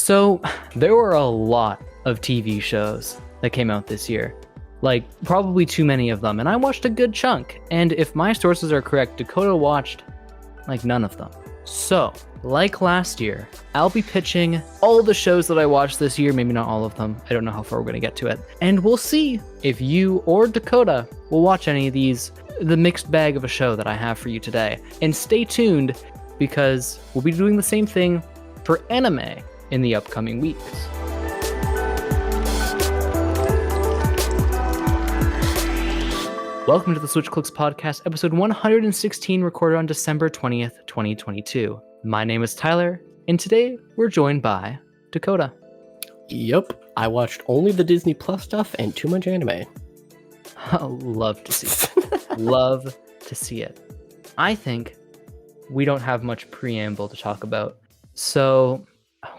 So, there were a lot of TV shows that came out this year. Like, probably too many of them, and I watched a good chunk. And if my sources are correct, Dakota watched, like, none of them. So, like last year, I'll be pitching all the shows that I watched this year, maybe not all of them. I don't know how far we're going to get to it. And we'll see if you or Dakota will watch any of these, the mixed bag of a show that I have for you today. And stay tuned, because we'll be doing the same thing for anime in the upcoming weeks. Welcome to the Switch Clicks Podcast, episode 116, recorded on December 20th, 2022. My name is Tyler, and today we're joined by Dakota. Yep, I watched only the Disney Plus stuff and too much anime. Love to see it. Love to see it. I think we don't have much preamble to talk about. So,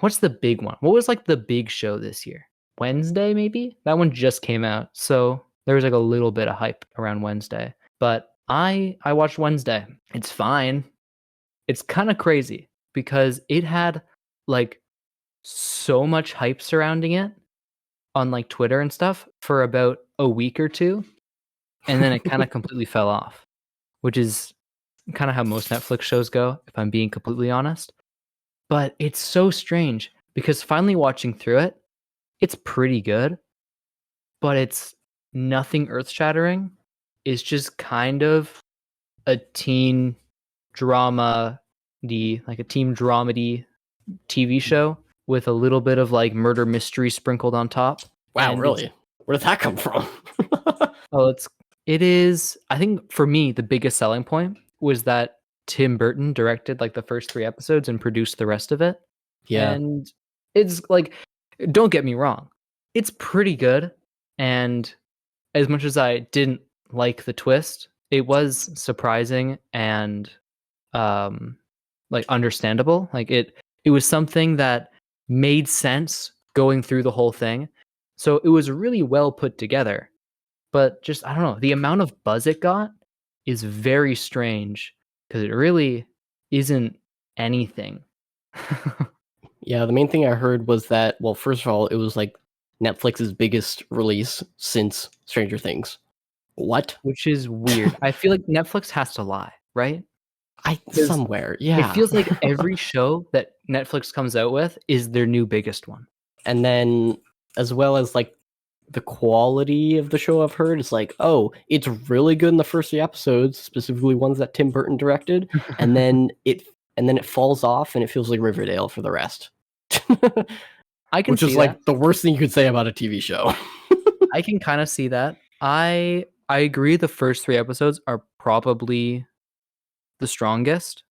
what's the big one? What was like the big show this year? Wednesday, maybe? That one just came out, so there was like a little bit of hype around Wednesday. But I watched Wednesday. It's fine. It's kind of crazy because it had like so much hype surrounding it on like Twitter and stuff for about a week or two. And then it kind of completely fell off, which is kind of how most Netflix shows go, if I'm being completely honest. But it's so strange because finally watching through it, it's pretty good, but it's nothing earth-shattering. It's just kind of a teen drama-y, like a teen dramedy TV show with a little bit of like murder mystery sprinkled on top. Wow, really? Where did that come from? It is, I think for me, the biggest selling point was that Tim Burton directed like the first 3 episodes and produced the rest of it. Yeah. And it's like, don't get me wrong, it's pretty good. And as much as I didn't like the twist, it was surprising and like understandable. Like it was something that made sense going through the whole thing. So it was really well put together. But just, I don't know, the amount of buzz it got is very strange because it really isn't anything. Yeah, the main thing I heard was that, well, first of all, it was like Netflix's biggest release since Stranger Things. What? Which is weird. I feel like Netflix has to lie, right? Somewhere, yeah. It feels like every show that Netflix comes out with is their new biggest one. And then, as well as like the quality of the show I've heard is like, oh, it's really good in the first 3 episodes, specifically ones that Tim Burton directed, and then it falls off and it feels like Riverdale for the rest. I can Which see is that. like the worst thing you could say about a TV show. I can kind of see that. I agree the first 3 episodes are probably the strongest.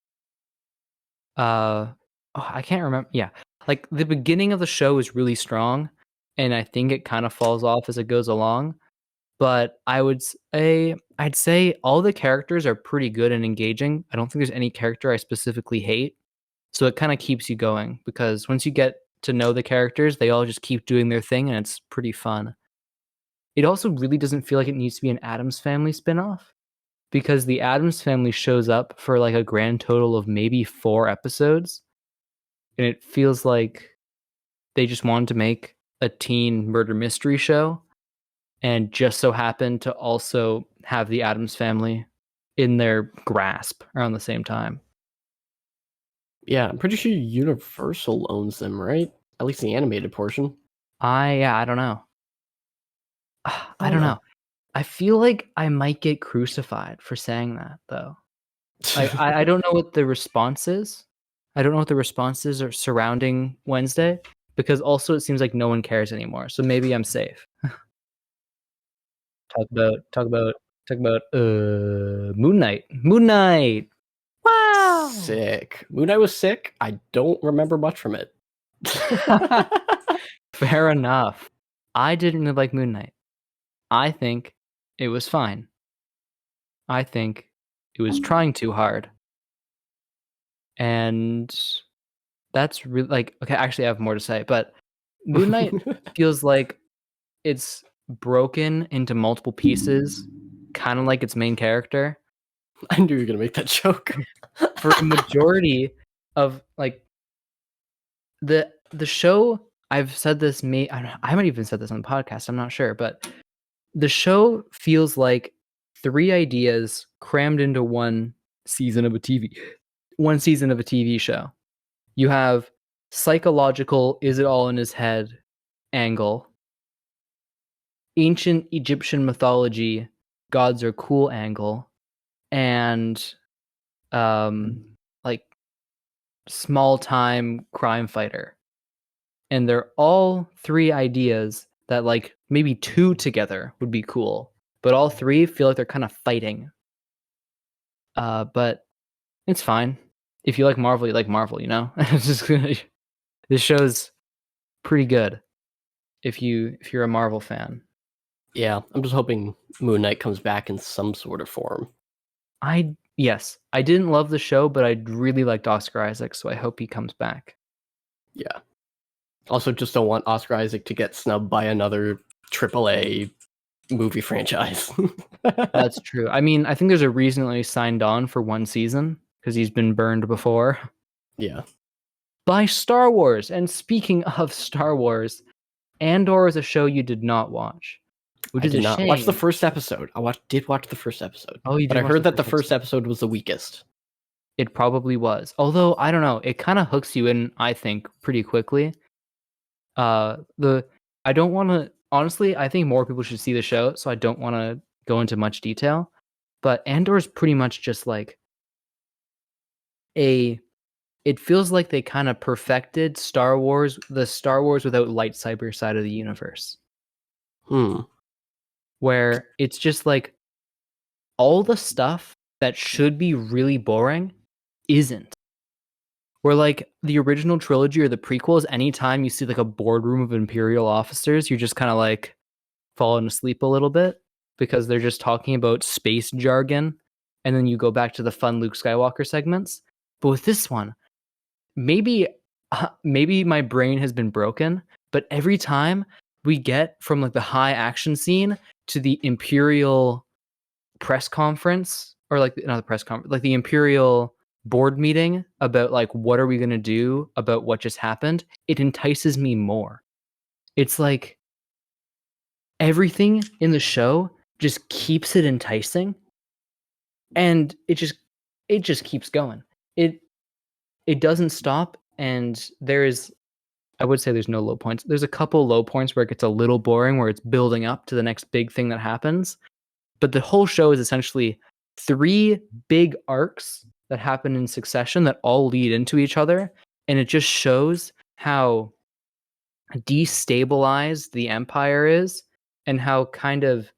I can't remember. Yeah. Like the beginning of the show is really strong, and I think it kind of falls off as it goes along. But I'd say all the characters are pretty good and engaging. I don't think there's any character I specifically hate. So it kind of keeps you going because once you get to know the characters, they all just keep doing their thing and it's pretty fun. It also really doesn't feel like it needs to be an Addams Family spinoff because the Addams Family shows up for like a grand total of maybe 4 episodes. And it feels like they just wanted to make a teen murder mystery show and just so happened to also have the Addams Family in their grasp around the same time. Yeah, I'm pretty sure Universal owns them, right? At least the animated portion. I don't know. I don't know. I feel like I might get crucified for saying that, though. I don't know what the response is. I don't know what the responses are surrounding Wednesday, because also it seems like no one cares anymore. So maybe I'm safe. Talk about Moon Knight. Moon Knight. Wow. Sick. Moon Knight was sick. I don't remember much from it. Fair enough. I didn't really like Moon Knight. I think it was fine. I think it was trying too hard. And that's really like, okay, actually I have more to say, but Moon Knight feels like it's broken into multiple pieces, kind of like its main character. I knew you were going to make that joke. For a majority of like the the show, I've said this, I haven't even said this on the podcast, I'm not sure, but the show feels like 3 ideas crammed into one season of a TV show. You have psychological, is it all in his head angle, ancient Egyptian mythology, gods are cool angle, and like small time crime fighter. And they're all 3 ideas that like maybe 2 together would be cool, but all 3 feel like they're kind of fighting. But it's fine. If you like Marvel, you like Marvel, you know? This show's pretty good if you're a Marvel fan. Yeah, I'm just hoping Moon Knight comes back in some sort of form. Yes, I didn't love the show, but I really liked Oscar Isaac, so I hope he comes back. Yeah. Also, just don't want Oscar Isaac to get snubbed by another AAA movie franchise. That's true. I mean, I think there's a reason that he signed on for 1 season because he's been burned before. Yeah. By Star Wars. And speaking of Star Wars, Andor is a show you did not watch, which I is did a not shame. watch the first episode. Did watch the first episode. Oh, you did but I watch heard the that the first episode was the weakest. It probably was. Although I don't know, it kind of hooks you in, I think, pretty quickly. I don't want to honestly, I think more people should see the show, so I don't want to go into much detail. But Andor is pretty much just like it feels like they kind of perfected the Star Wars without lightsaber side of the universe. Where it's just like all the stuff that should be really boring isn't. Where like the original trilogy or the prequels, anytime you see like a boardroom of Imperial officers, you're just kind of like falling asleep a little bit because they're just talking about space jargon, and then you go back to the fun Luke Skywalker segments. But with this one, maybe my brain has been broken, but every time we get from like the high action scene to the Imperial press conference, or like not the press conference, like the Imperial board meeting about like what are we going to do about what just happened, it entices me more. It's like everything in the show just keeps it enticing, and it just keeps going. It doesn't stop, and I would say there's no low points. There's a couple low points where it gets a little boring, where it's building up to the next big thing that happens. But the whole show is essentially 3 big arcs that happen in succession that all lead into each other. And it just shows how destabilized the Empire is and how kind of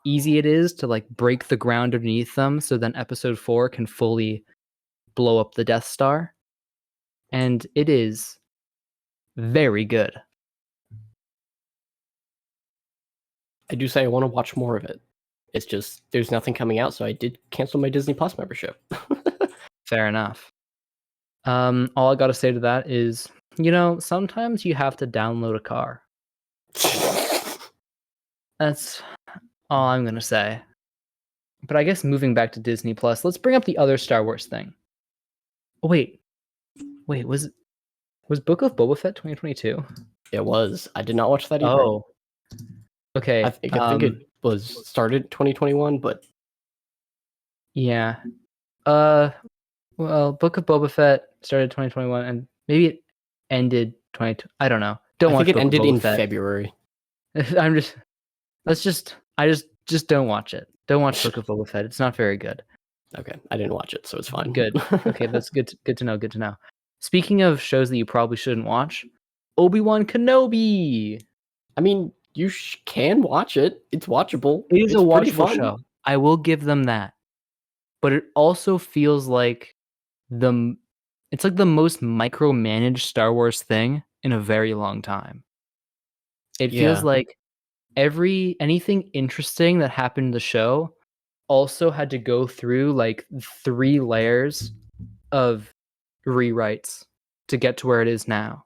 easy it is to like break the ground underneath them so then episode 4 can fully blow up the Death Star. And it is very good. I do say I want to watch more of it. It's just there's nothing coming out, so I did cancel my Disney Plus membership. Fair enough. All I gotta say to that is, sometimes you have to download a car. That's all I'm gonna say. But I guess moving back to Disney Plus, let's bring up the other Star Wars thing. Oh, wait, was Book of Boba Fett 2022? It was. I did not watch that either. Oh, okay. I think it was started 2021, but yeah. Well, Book of Boba Fett started 2021, and maybe it ended 20. I don't know. Don't I watch think it Book ended of Boba in Fett. February. I just don't watch it. Don't watch Book of Boba Fett. It's not very good. Okay, I didn't watch it, so it's fine. Good. Okay, that's good. Good to know. Good to know. Speaking of shows that you probably shouldn't watch, Obi-Wan Kenobi. I mean, you can watch it. It's watchable. It is it's a pretty watchable fun. show. I will give them that. But it also feels like it's like the most micromanaged Star Wars thing in a very long time. It feels like anything interesting that happened in the show also had to go through like 3 layers of rewrites to get to where it is now.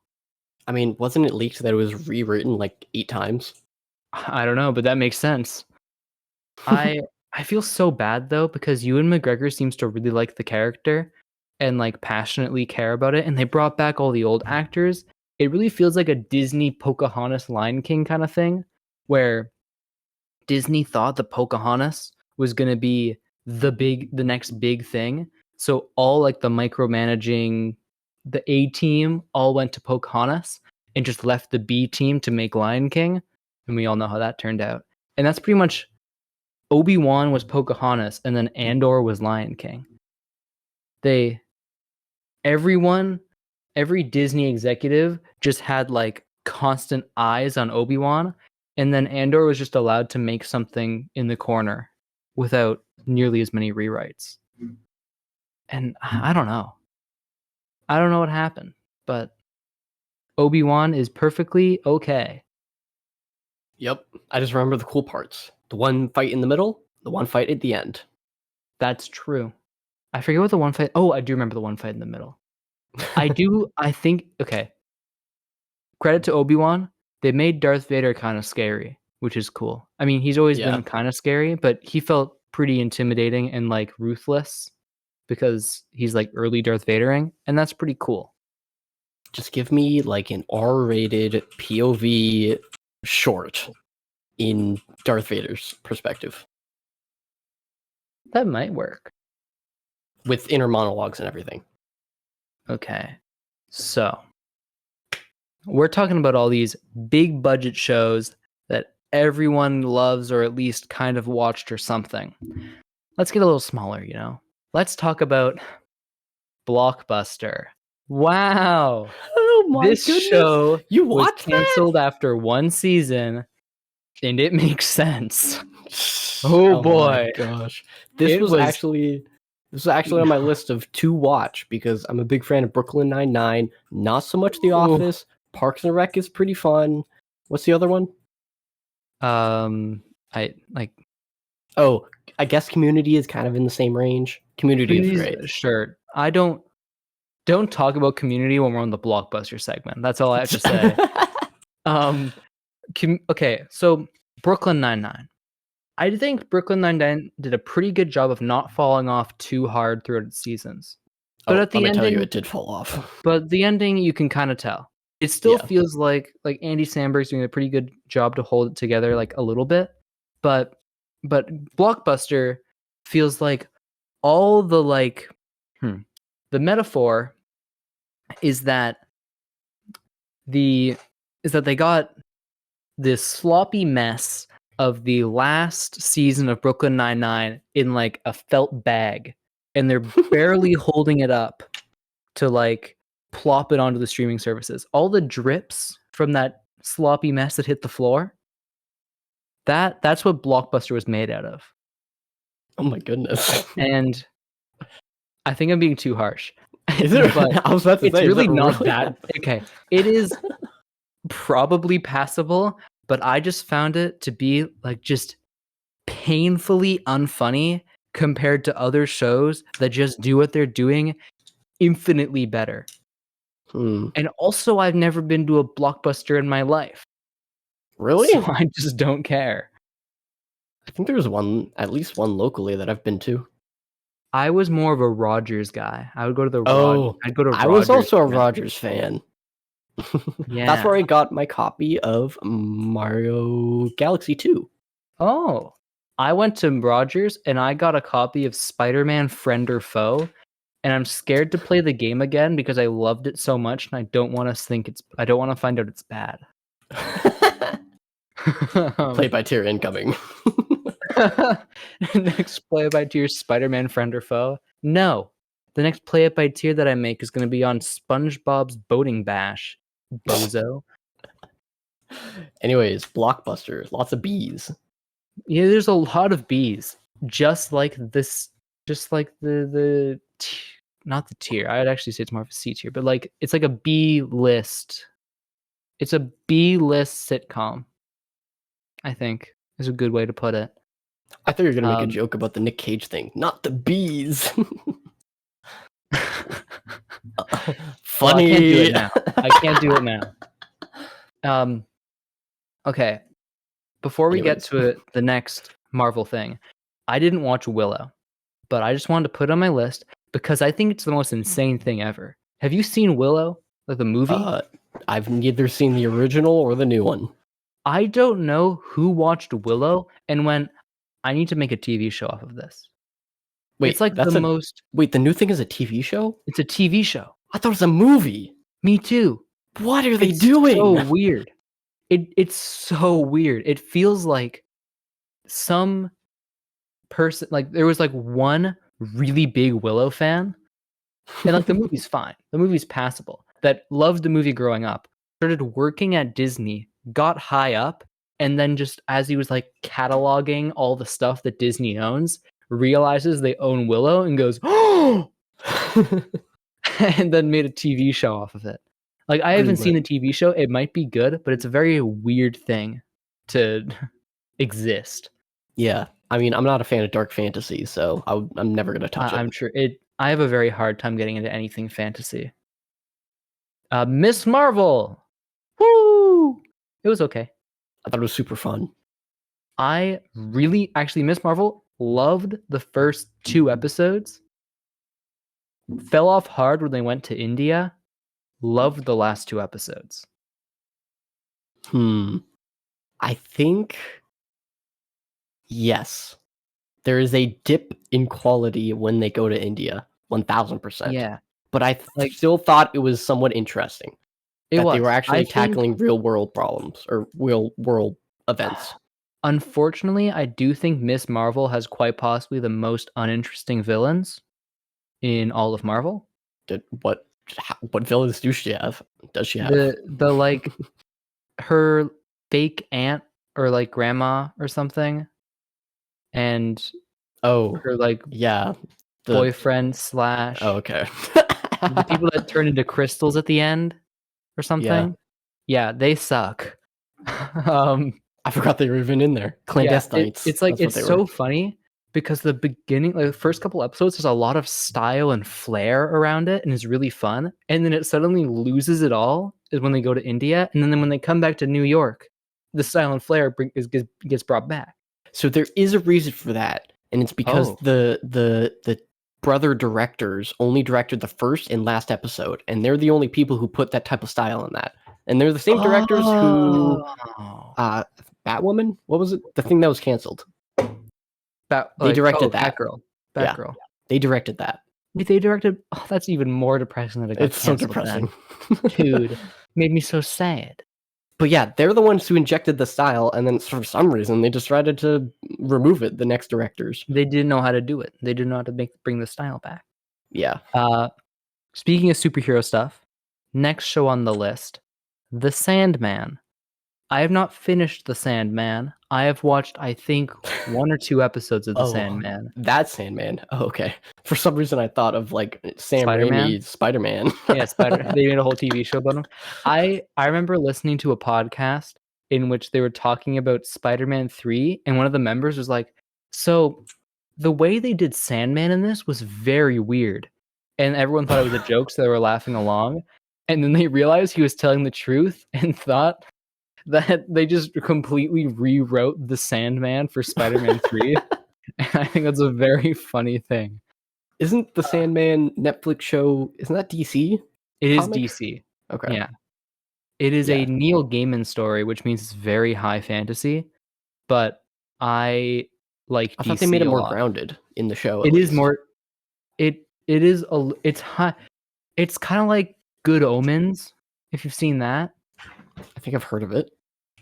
I mean, wasn't it leaked that it was rewritten like 8 times? I don't know, but that makes sense. I feel so bad though, because Ewan McGregor seems to really like the character and like passionately care about it, and they brought back all the old actors, it really feels like a Disney Pocahontas Lion King kind of thing, where Disney thought the Pocahontas was going to be the next big thing. So all like the micromanaging, the A team all went to Pocahontas and just left the B team to make Lion King. And we all know how that turned out. And that's pretty much Obi-Wan was Pocahontas and then Andor was Lion King. Every Disney executive just had like constant eyes on Obi-Wan, and then Andor was just allowed to make something in the corner without nearly as many rewrites. And I don't know. I don't know what happened, but Obi-Wan is perfectly okay. Yep. I just remember the cool parts. The one fight in the middle, the one fight at the end. That's true. I forget what the one fight. Oh, I do remember the one fight in the middle. I think, okay. Credit to Obi-Wan. They made Darth Vader kind of scary, which is cool. I mean, he's always been kind of scary, but he felt pretty intimidating and like ruthless because he's like early Darth Vadering, and that's pretty cool. Just give me like an R-rated POV short in Darth Vader's perspective. That might work. With inner monologues and everything. Okay. So, we're talking about all these big budget shows that everyone loves or at least kind of watched or something. Let's get a little smaller, you know? Let's talk about Blockbuster. Wow. Oh my this goodness. show You was watched canceled after one season, and it makes sense. Oh boy. My gosh. This was actually on my list of to watch because I'm a big fan of Brooklyn Nine-Nine. Not so much The Office. Parks and Rec is pretty fun. What's the other one? I guess Community is kind of in the same range. Community is great. Sure. I don't talk about Community when we're on the Blockbuster segment. That's all I have to say. Okay, so Brooklyn Nine-Nine. I think Brooklyn Nine-Nine did a pretty good job of not falling off too hard throughout its seasons. But at the ending, tell you, it did fall off. But the ending, you can kind of tell. It still feels like Andy Samberg's doing a pretty good job to hold it together, like a little bit. But Blockbuster feels like all the the metaphor is that they got this sloppy mess of the last season of Brooklyn Nine-Nine in like a felt bag, and they're barely holding it up to like plop it onto the streaming services. All the drips from that sloppy mess that hit the floor, that's what Blockbuster was made out of. Oh my goodness. And I think I'm being too harsh. Is it? But I was about to say, it's really not that. Okay. It is probably passable, but I just found it to be like just painfully unfunny compared to other shows that just do what they're doing infinitely better. And also, I've never been to a Blockbuster in my life. Really? So I just don't care. I think there's at least one locally that I've been to. I was more of a Rogers guy. I would go to the I'd go to Rogers. I was also a Rogers fan. Yeah. That's where I got my copy of Mario Galaxy 2. Oh. I went to Rogers and I got a copy of Spider-Man Friend or Foe. And I'm scared to play the game again because I loved it so much, and I don't want to find out it's bad. Play by tier incoming. Next play it by tier Spider-Man Friend or Foe? No. The next play it by tier that I make is going to be on SpongeBob's Boating Bash. Bozo. Anyways, Blockbuster. Lots of bees. Yeah, there's a lot of bees. Just like this. Just like the not the tier. I'd actually say it's more of a C tier, but like it's like a B list. It's a B list sitcom, I think is a good way to put it. I thought you were gonna make a joke about the Nick Cage thing, not the bees. Funny. Well, I can't do it now. Okay. Before we get to the next Marvel thing, I didn't watch Willow, but I just wanted to put it on my list because I think it's the most insane thing ever. Have you seen Willow, like the movie? I've neither seen the original or the new one. I don't know who watched Willow and went, I need to make a TV show off of this. It's Wait, like the most. wait, the new thing is a TV show? It's a TV show. I thought it was a movie. Me too. What are they It's doing? so weird. It's so weird. It feels like some person, like there was like one really big Willow fan, and like the movie's fine. The movie's passable. That loved the movie growing up, started working at Disney, got high up, and then just as he was like cataloging all the stuff that Disney owns, realizes they own Willow and goes, oh, and then made a TV show off of it. Like I haven't seen the TV show. It might be good, but it's a very weird thing to exist. Yeah, I mean, I'm not a fan of dark fantasy, so I'm never gonna touch it. I'm sure it. I have a very hard time getting into anything fantasy. Miss Marvel, woo! It was okay. I thought it was super fun. I really, actually, Miss Marvel loved the first 2 episodes. Fell off hard when they went to India. Loved the last 2 episodes. I think yes. There is a dip in quality when they go to India, 1000%. Yeah, but I still thought it was somewhat interesting. They were actually tackling real world problems or real world events. Unfortunately, I do think Miss Marvel has quite possibly the most uninteresting villains in all of Marvel. What villains do she have? Does she have the like her fake aunt or like grandma or something, and her like boyfriend slash okay the people that turn into crystals at the end or something. Yeah, they suck. I forgot they were even in there. Clandestines. It's like it's so funny because the beginning, like the first couple episodes, there's a lot of style and flair around it, and it's really fun. And then it suddenly loses it all is when they go to India, and then when they come back to New York, the style and flair gets brought back. So there is a reason for that, and it's because the brother directors only directed the first and last episode, and they're the only people who put that type of style in that. And they're the same directors who Batwoman? What was it? The thing that was canceled. They directed that. Batgirl. Yeah, they directed that. They directed. Oh, that's even more depressing than it got It's so depressing. Dude, made me so sad. But yeah, they're the ones who injected the style, and then for some reason they decided to remove it. The next directors. They didn't know how to do it. They didn't know how to bring the style back. Yeah. Speaking of superhero stuff, next show on the list, The Sandman. I have not finished The Sandman. I have watched, I think, 1 or 2 episodes of The Sandman. That's Sandman. Oh, okay. For some reason, I thought of like Sam Spider-Man? Raimi's Spider-Man. Yeah, they made a whole TV show about him. I remember listening to a podcast in which they were talking about Spider-Man 3, and one of the members was like, so the way they did Sandman in this was very weird. And everyone thought it was a joke, so they were laughing along. And then they realized he was telling the truth and thought that they just completely rewrote the Sandman for Spider-Man 3. And I think that's a very funny thing. Isn't the Sandman Netflix show, isn't that DC? It is DC. Okay. Yeah. It is a Neil Gaiman story, which means it's very high fantasy. But I like DC. I thought they made it more grounded in the show. It is more. It's high. It's kind of like Good Omens, if you've seen that. I think I've heard of it.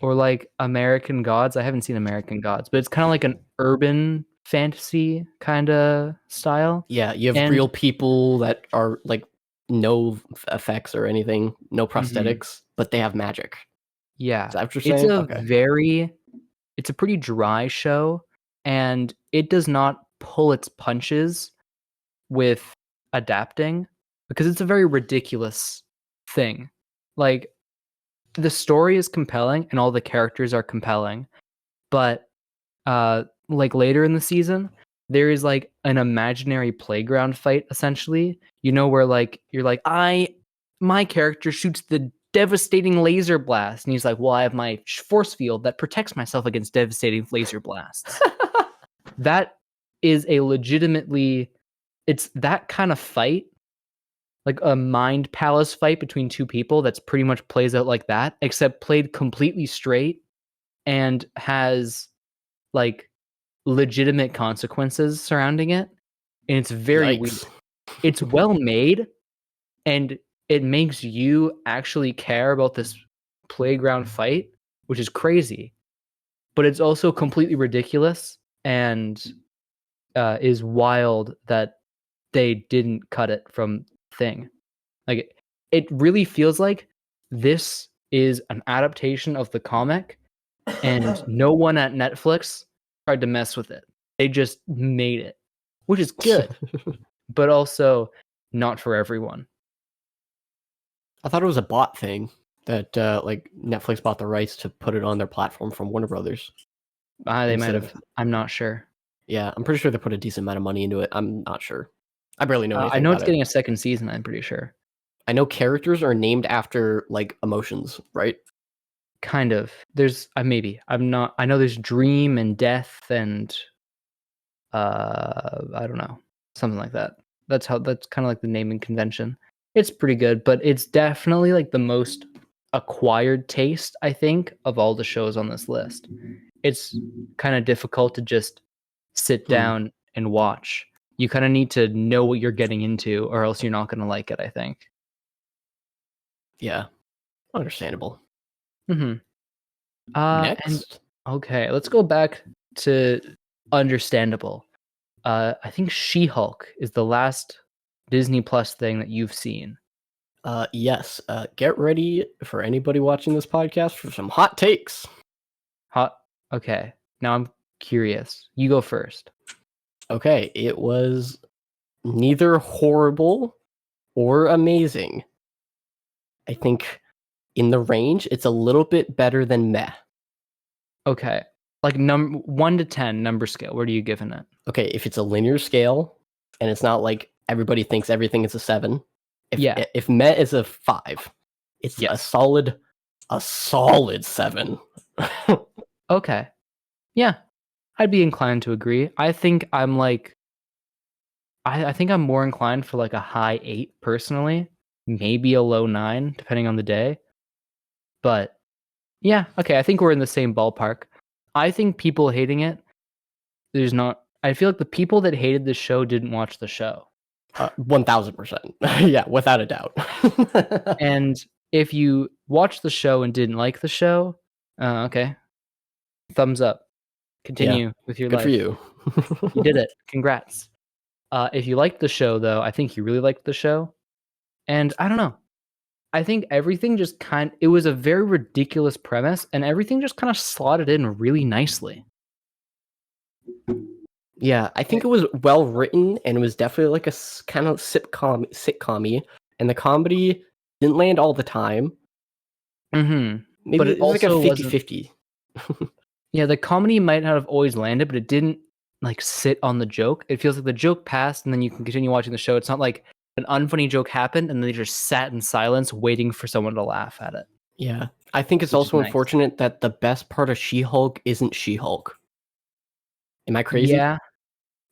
Or like American Gods. I haven't seen American Gods, but it's kind of like an urban fantasy kind of style. Yeah, you have real people that are like no effects or anything, no prosthetics, but they have magic. Yeah. Is that what you're saying? It's a pretty dry show, and it does not pull its punches with adapting because it's a very ridiculous thing. Like, the story is compelling and all the characters are compelling, but like later in the season, there is like an imaginary playground fight essentially, where like you're like, my character shoots the devastating laser blast, and he's like, well, I have my force field that protects myself against devastating laser blasts. That is a legitimately, it's that kind of fight like a mind palace fight between two people that's pretty much plays out like that, except played completely straight and has like legitimate consequences surrounding it. And it's very weird. Yikes. It's well made, and it makes you actually care about this playground fight, which is crazy. But it's also completely ridiculous and is wild that they didn't cut it from Thing. Like it really feels like this is an adaptation of the comic, and no one at Netflix tried to mess with it. They just made it, which is good, but also not for everyone. I thought it was a bot thing that like Netflix bought the rights to put it on their platform from Warner Brothers. They might Instead have. of I'm not sure. Yeah, I'm pretty sure they put a decent amount of money into it. I'm not sure. I barely know I anything know about it's it. getting a second season. I'm pretty sure. I know characters are named after like emotions, right? Kind of. There's maybe. I'm not. I know there's dream and death and I don't know, something like that. That's kind of like the naming convention. It's pretty good, but it's definitely like the most acquired taste, I think, of all the shows on this list. It's kind of difficult to just sit down and watch. You kind of need to know what you're getting into, or else you're not going to like it, I think. Yeah, understandable. And Next, okay, let's go back to understandable. I think She-Hulk is the last Disney Plus thing that you've seen. yes, get ready for anybody watching this podcast for some hot takes. Hot. Okay, now I'm curious. You go first. Okay, it was neither horrible or amazing. I think in the range, it's a little bit better than meh. Okay, like 1 to 10 number scale. Where do you giving it? Okay, if it's a linear scale and it's not like everybody thinks everything is a 7. If meh is a 5, it's a solid 7. Okay. Yeah, I'd be inclined to agree. I think I'm like, I think I'm more inclined for like a high 8 personally, maybe a low 9 depending on the day. But yeah, okay, I think we're in the same ballpark. I think people hating it, there's not. I feel like the people that hated the show didn't watch the show. 1000%. Yeah, without a doubt. And if you watched the show and didn't like the show, okay, thumbs up. Continue with your Good life. for you. You did it. Congrats. If you liked the show, though, I think you really liked the show. And I don't know. I think everything just it was a very ridiculous premise, and everything just kind of slotted in really nicely. Yeah, I think it was well written, and it was definitely like a kind of sitcom-y, and the comedy didn't land all the time. Mm-hmm. Maybe But it was like a 50-50. Yeah, the comedy might not have always landed, but it didn't like sit on the joke. It feels like the joke passed, and then you can continue watching the show. It's not like an unfunny joke happened, and they just sat in silence waiting for someone to laugh at it. Yeah, I think it's also unfortunate that the best part of She-Hulk isn't She-Hulk. Am I crazy? Yeah,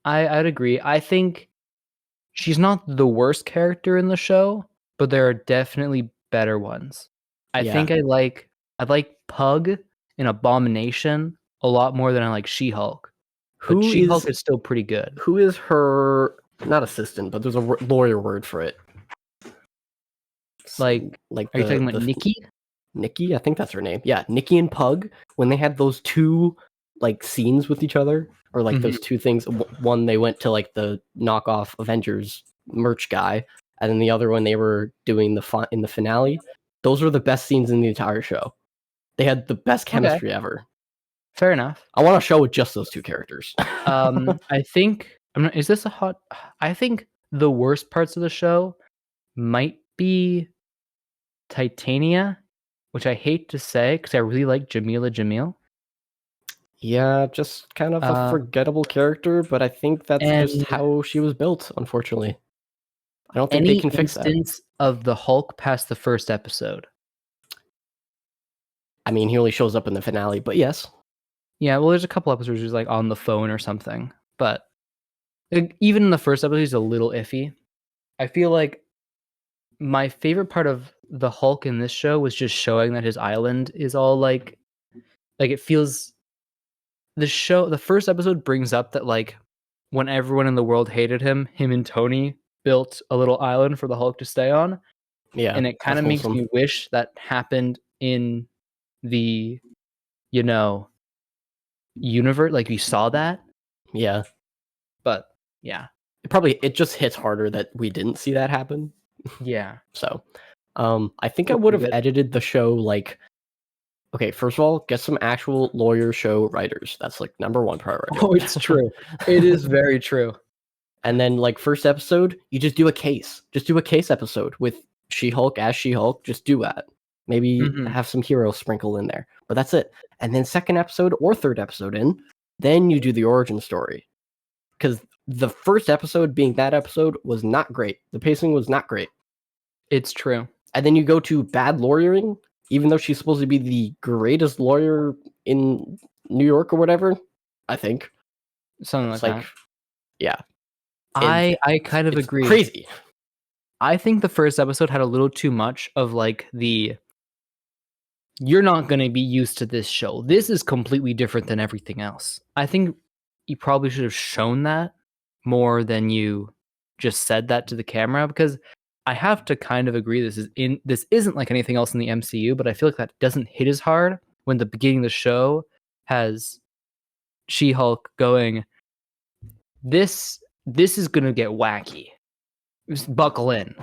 I'd agree. I think she's not the worst character in the show, but there are definitely better ones. I think I like Pug and Abomination a lot more than I like She-Hulk. But She-Hulk is still pretty good. Who is her, not assistant, but there's a lawyer word for it. Like are you talking about Nikki? Nikki, I think that's her name. Yeah, Nikki and Pug, when they had those two like scenes with each other, or like those two things. One, they went to like the knockoff Avengers merch guy, and then the other one they were doing in the finale. Those were the best scenes in the entire show. They had the best chemistry ever. Fair enough. I want a show with just those two characters. I think is this a hot? I think the worst parts of the show might be Titania, which I hate to say because I really like Jamila Jamil. Yeah, just kind of a forgettable character, but I think that's just how she was built, unfortunately. I don't think they can fix that. Any instance of the Hulk past the first episode? I mean, he only shows up in the finale, but yes. Yeah, well, there's a couple episodes where he's like on the phone or something, but even in the first episode, he's a little iffy. I feel like my favorite part of the Hulk in this show was just showing that his island is all like it feels the first episode brings up that like when everyone in the world hated him and Tony built a little island for the Hulk to stay on. Yeah, And it kind that's of makes wholesome. me wish that happened in the, universe. Like we saw that, Yeah. but yeah. It just hits harder that we didn't see that happen. Yeah. So, I think I Still would pretty have good. edited the show like, okay, first of all, get some actual lawyer show writers. That's like number one priority. Oh, it's true. It is very true. And then like first episode, you just do a case. Just do a case episode with She-Hulk as She-Hulk. Just do that. Maybe Mhm. have some heroes sprinkle in there. But that's it. And then second episode or third episode in, then you do the origin story. Because the first episode being that episode was not great. The pacing was not great. It's true. And then you go to bad lawyering, even though she's supposed to be the greatest lawyer in New York or whatever, I think. Something like It's like, that. yeah. I kind of It's agree. crazy. I think the first episode had a little too much of like you're not going to be used to this show. This is completely different than everything else. I think you probably should have shown that more than you just said that to the camera, because I have to kind of agree this isn't like anything else in the MCU, but I feel like that doesn't hit as hard when the beginning of the show has She-Hulk going, this is going to get wacky. Just buckle in.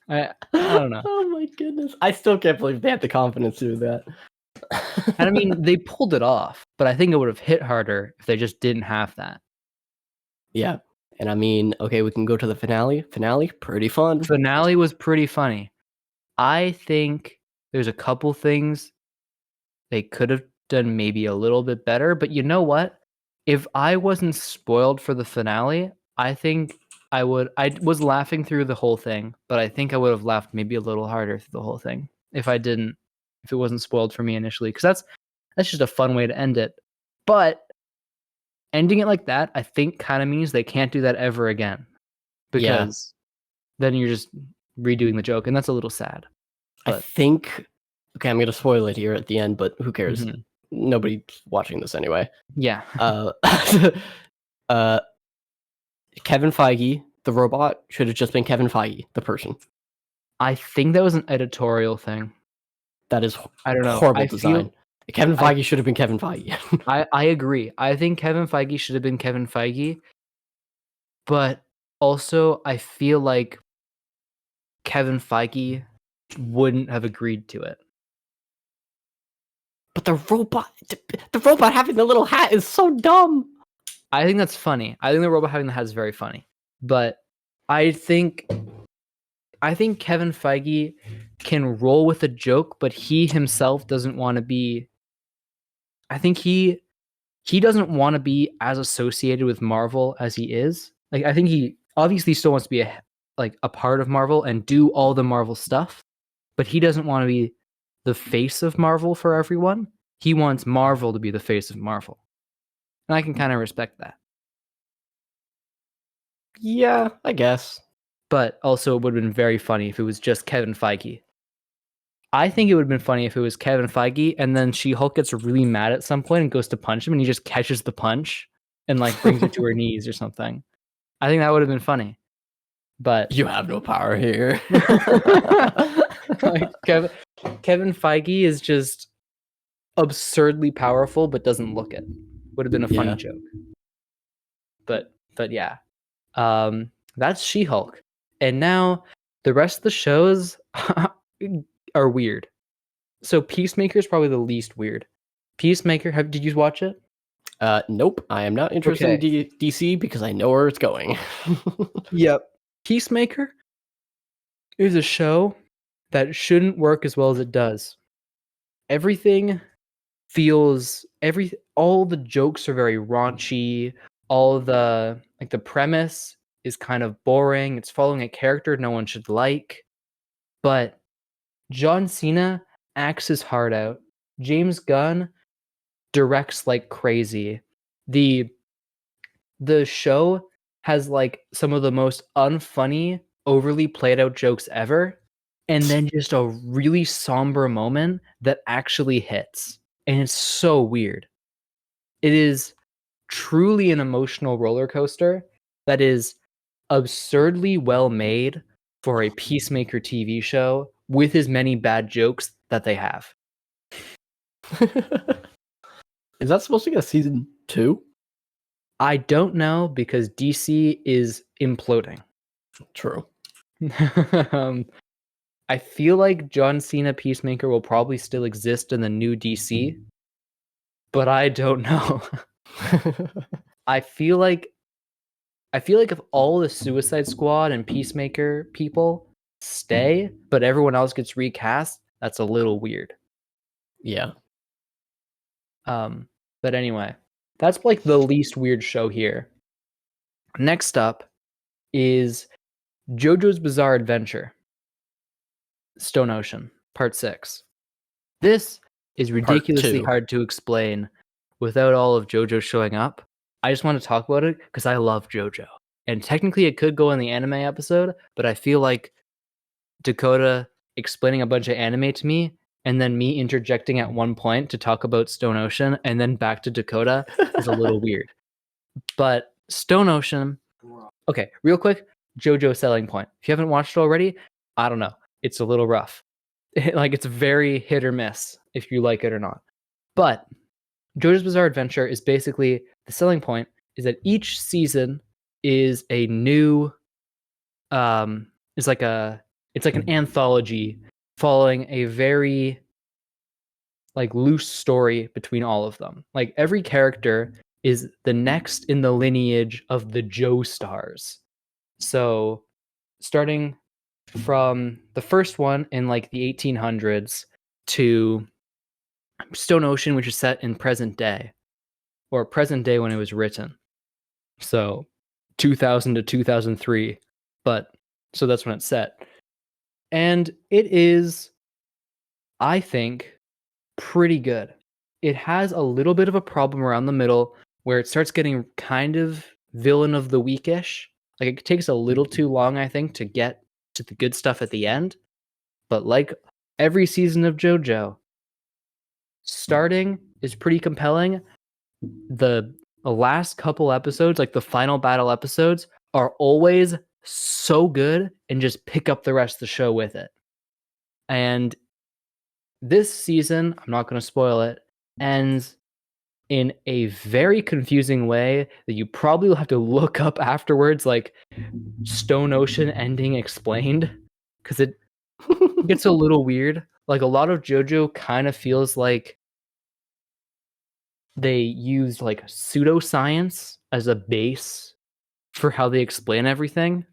I don't know. Oh my goodness. I still can't believe they had the confidence to do that. And I mean, they pulled it off, but I think it would have hit harder if they just didn't have that. Yeah. And I mean, okay, we can go to the finale. Finale, pretty fun. Finale was pretty funny. I think there's a couple things they could have done maybe a little bit better, but you know what? If I wasn't spoiled for the finale, I think I would. I was laughing through the whole thing, but I think I would have laughed maybe a little harder through the whole thing if it wasn't spoiled for me initially, because that's just a fun way to end it. But ending it like that, I think kind of means they can't do that ever again, because then you're just redoing the joke, and that's a little sad. I think, okay, I'm going to spoil it here at the end, but who cares? Mhm. Nobody's watching this anyway. Yeah. Uh, Kevin Feige, the robot, should have just been Kevin Feige, the person. I think that was an editorial thing. That is I don't know. horrible design. Kevin Feige should have been Kevin Feige. I agree. I think Kevin Feige should have been Kevin Feige, but also I feel like Kevin Feige wouldn't have agreed to it. But the robot having the little hat is so dumb. I think that's funny. I think the robot having the hat is very funny. But I think Kevin Feige can roll with a joke, but he himself doesn't want to be. I think he doesn't want to be as associated with Marvel as he is. Like, I think he obviously still wants to be a part of Marvel and do all the Marvel stuff, but he doesn't want to be the face of Marvel for everyone. He wants Marvel to be the face of Marvel. And I can kind of respect that. Yeah, I guess. But also, it would have been very funny if it was just Kevin Feige. I think it would have been funny if it was Kevin Feige and then She-Hulk gets really mad at some point and goes to punch him and he just catches the punch and like brings her to her knees or something. I think that would have been funny. But You have no power here. like Kevin Feige is just absurdly powerful but doesn't look it. Would have been a funny joke. But yeah. That's She-Hulk. And now the rest of the shows are weird. So Peacemaker is probably the least weird. Peacemaker, did you watch it? Nope. I am not interested in DC because I know where it's going. Yep. Peacemaker is a show that shouldn't work as well as it does. Everything feels all the jokes are very raunchy. All the the premise is kind of boring. It's following a character no one should like. But John Cena acts his heart out. James Gunn directs like crazy. The show has like some of the most unfunny overly played out jokes ever, and then just a really somber moment that actually hits. And it's so weird. It is truly an emotional roller coaster that is absurdly well made for a Peacemaker TV show with as many bad jokes that they have. Is that supposed to get a season 2? I don't know because DC is imploding. True. I feel like John Cena Peacemaker will probably still exist in the new DC, but I don't know. I feel like if all the Suicide Squad and Peacemaker people stay, but everyone else gets recast, that's a little weird. Yeah. But anyway, that's like the least weird show here. Next up is JoJo's Bizarre Adventure, Stone Ocean, Part 6. This is ridiculously hard to explain without all of JoJo showing up. I just want to talk about it because I love JoJo. And technically it could go in the anime episode, but I feel like Dakota explaining a bunch of anime to me and then me interjecting at one point to talk about Stone Ocean and then back to Dakota is a little weird. But Stone Ocean, okay, real quick, JoJo selling point. If you haven't watched it already, I don't know. It's a little rough. Like it's very hit or miss if you like it or not. But JoJo's Bizarre Adventure is basically the selling point is that each season is a new it's like an anthology following a very like loose story between all of them. Like every character is the next in the lineage of the Joestars. So starting from the first one in like the 1800s to Stone Ocean, which is set in present day, or present day when it was written. So 2000 to 2003, but so that's when it's set. And it is, I think, pretty good. It has a little bit of a problem around the middle where it starts getting kind of villain of the weekish. Like it takes a little too long, I think, to get to the good stuff at the end. But like every season of JoJo, starting is pretty compelling. The last couple episodes, like the final battle episodes, are always so good and just pick up the rest of the show with it. And this season, I'm not going to spoil it, ends in a very confusing way that you probably will have to look up afterwards, like Stone Ocean ending explained, because it gets a little weird. Like a lot of JoJo kind of feels like they used like pseudoscience as a base for how they explain everything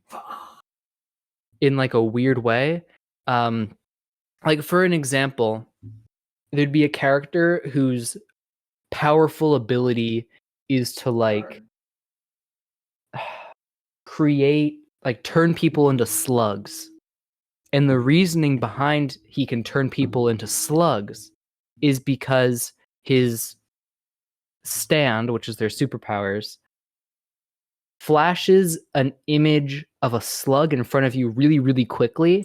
in like a weird way. Like for an example, there'd be a character whose powerful ability is to like create, like turn people into slugs. And the reasoning behind he can turn people into slugs is because his stand, which is their superpowers, flashes an image of a slug in front of you really, really quickly.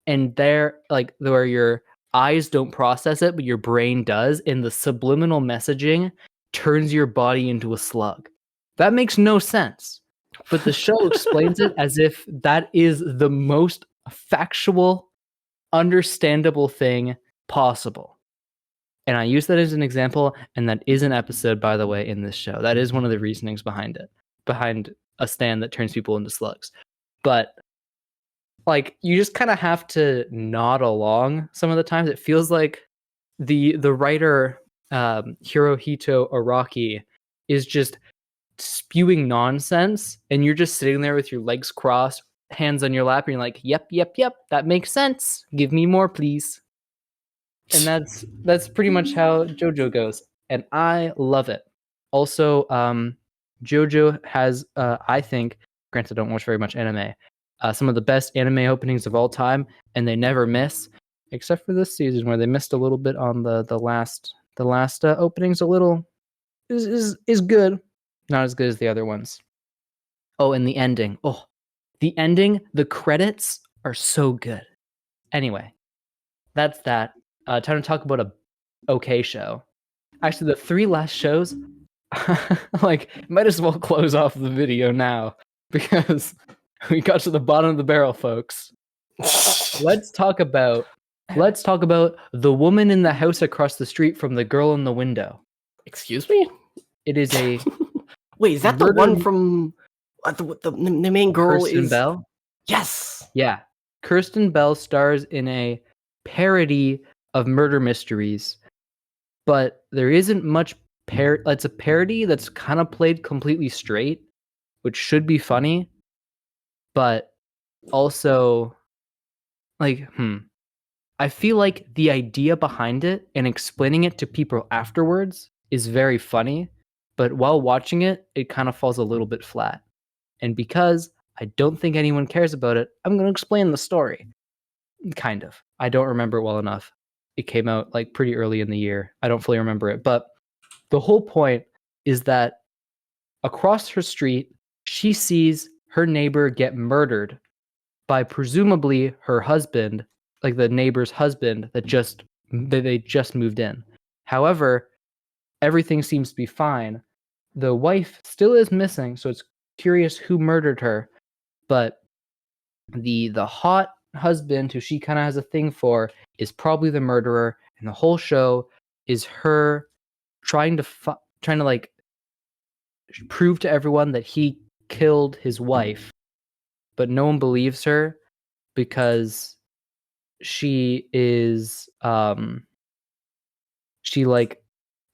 And there, like, where your eyes don't process it, but your brain does, and the subliminal messaging turns your body into a slug. That makes no sense. But the show explains it as if that is the most factual, understandable thing possible. And I use that as an example, and that is an episode, by the way, in this show. That is one of the reasonings behind it, behind a stand that turns people into slugs. But like, you just kind of have to nod along some of the times. It feels like the writer Hirohito Araki is just spewing nonsense, and you're just sitting there with your legs crossed, hands on your lap, and you're like, yep, that makes sense. Give me more, please. And that's pretty much how JoJo goes, and I love it. Also, JoJo has, I think, granted, I don't watch very much anime, some of the best anime openings of all time, and they never miss, except for this season where they missed a little bit on the last openings. A little is good, not as good as the other ones. Oh, and the ending. Oh, The ending, the credits are so good. Anyway, that's that. Time to talk about a okay show. Actually, the 3 last shows, like, might as well close off the video now because we got to the bottom of the barrel, folks. Let's talk about the woman in the house across the street from the girl in the window. Excuse me? It is a Wait, is that the one from the main girl Kirsten is Bell. Yes. Yeah, Kirsten Bell stars in a parody of murder mysteries, but there isn't much it's a parody that's kind of played completely straight, which should be funny, but also like I feel like the idea behind it and explaining it to people afterwards is very funny, but while watching it, it kind of falls a little bit flat. And because I don't think anyone cares about it, I'm going to explain the story. Kind of. I don't remember it well enough. It came out like pretty early in the year. I don't fully remember it, but the whole point is that across her street, she sees her neighbor get murdered by presumably her husband, like the neighbor's husband that they just moved in. However, everything seems to be fine. The wife still is missing, so it's curious who murdered her, but the hot husband who she kind of has a thing for is probably the murderer, and the whole show is her trying to like prove to everyone that he killed his wife, but no one believes her because she is she like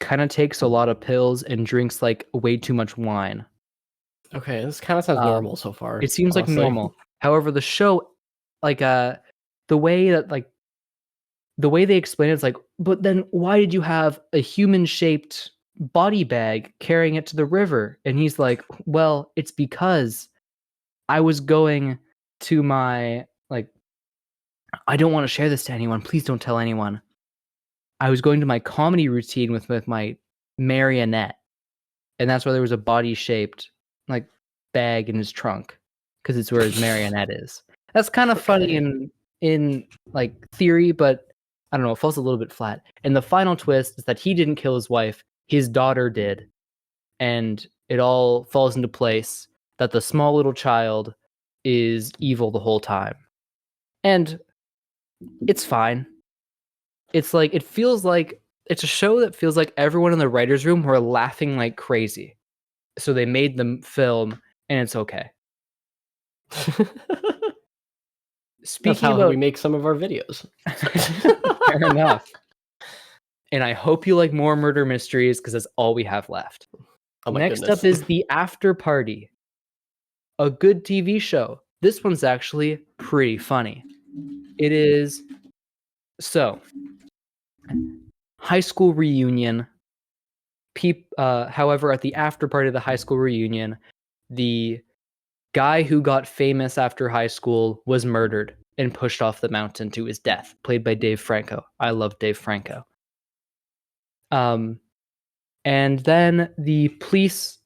kind of takes a lot of pills and drinks like way too much wine. Okay, this kind of sounds normal so far. It seems like honestly. normal. However, the show, like the way they explain it is like, but then why did you have a human-shaped body bag carrying it to the river? And he's like, well, it's because I was going to my like, I don't want to share this to anyone. Please don't tell anyone. I was going to my comedy routine with my marionette, and that's why there was a body-shaped like bag in his trunk because it's where his marionette is. That's kind of funny in like theory, but I don't know, it falls a little bit flat. And the final twist is that he didn't kill his wife, his daughter did. And it all falls into place that the small little child is evil the whole time. And it's fine. It's like, it feels like, it's a show that feels like everyone in the writer's room were laughing like crazy. So they made the film, and it's okay. That's how we make some of our videos. Fair enough. And I hope you like more murder mysteries because that's all we have left. Oh my Next goodness. up is The After Party, a good TV show. This one's actually pretty funny. It is so high school reunion. However, at the after party of the high school reunion, the guy who got famous after high school was murdered and pushed off the mountain to his death, played by Dave Franco. I love Dave Franco. And then the police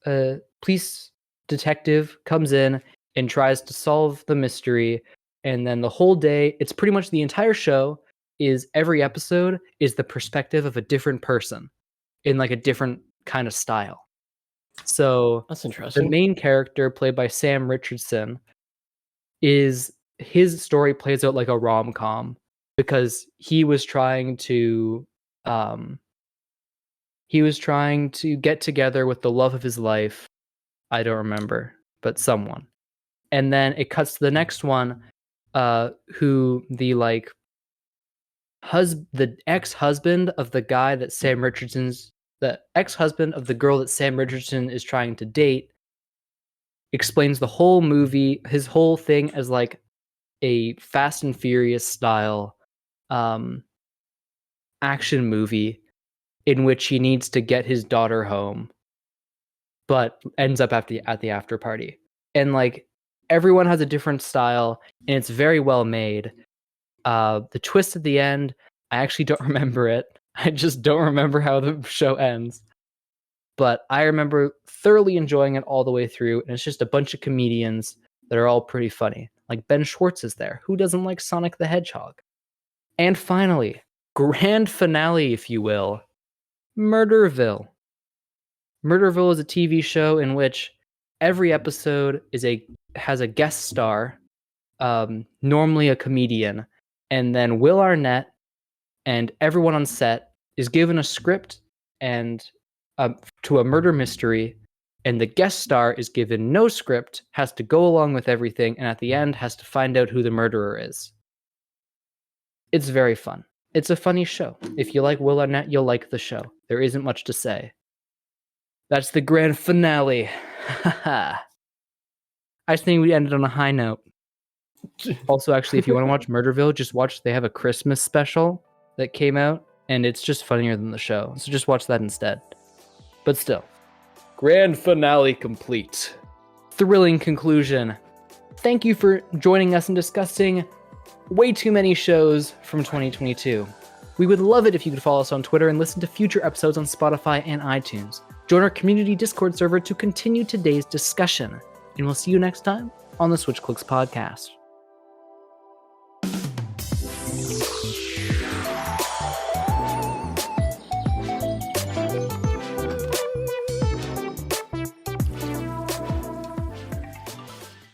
detective comes in and tries to solve the mystery. And then the whole day, it's pretty much the entire show is every episode is the perspective of a different person in like a different kind of style. So That's the interesting. main character, played by Sam Richardson, is his story plays out like a rom-com because he was trying to get together with the love of his life. I don't remember, but someone. And then it cuts to the next one, who the ex-husband of the guy that the ex-husband of the girl that Sam Richardson is trying to date explains the whole movie, his whole thing as like a Fast and Furious style action movie in which he needs to get his daughter home, but ends up at the after party. And like everyone has a different style, and it's very well made. The twist at the end, I actually don't remember it. I just don't remember how the show ends. But I remember thoroughly enjoying it all the way through, and it's just a bunch of comedians that are all pretty funny. Like Ben Schwartz is there. Who doesn't like Sonic the Hedgehog? And finally, grand finale, if you will, Murderville. Murderville is a TV show in which every episode has a guest star, normally a comedian, and then Will Arnett and everyone on set is given a script and to a murder mystery, and the guest star is given no script, has to go along with everything, and at the end has to find out who the murderer is. It's very fun. It's a funny show. If you like Will Arnett, you'll like the show. There isn't much to say. That's the grand finale. I just think we ended on a high note. Also, actually, if you want to watch Murderville, just watch. They have a Christmas special that came out, and it's just funnier than the show. So just watch that instead. But still, grand finale complete. Thrilling conclusion. Thank you for joining us and discussing way too many shows from 2022. We would love it if you could follow us on Twitter and listen to future episodes on Spotify and iTunes. Join our community Discord server to continue today's discussion. And we'll see you next time on the Switch Clicks podcast.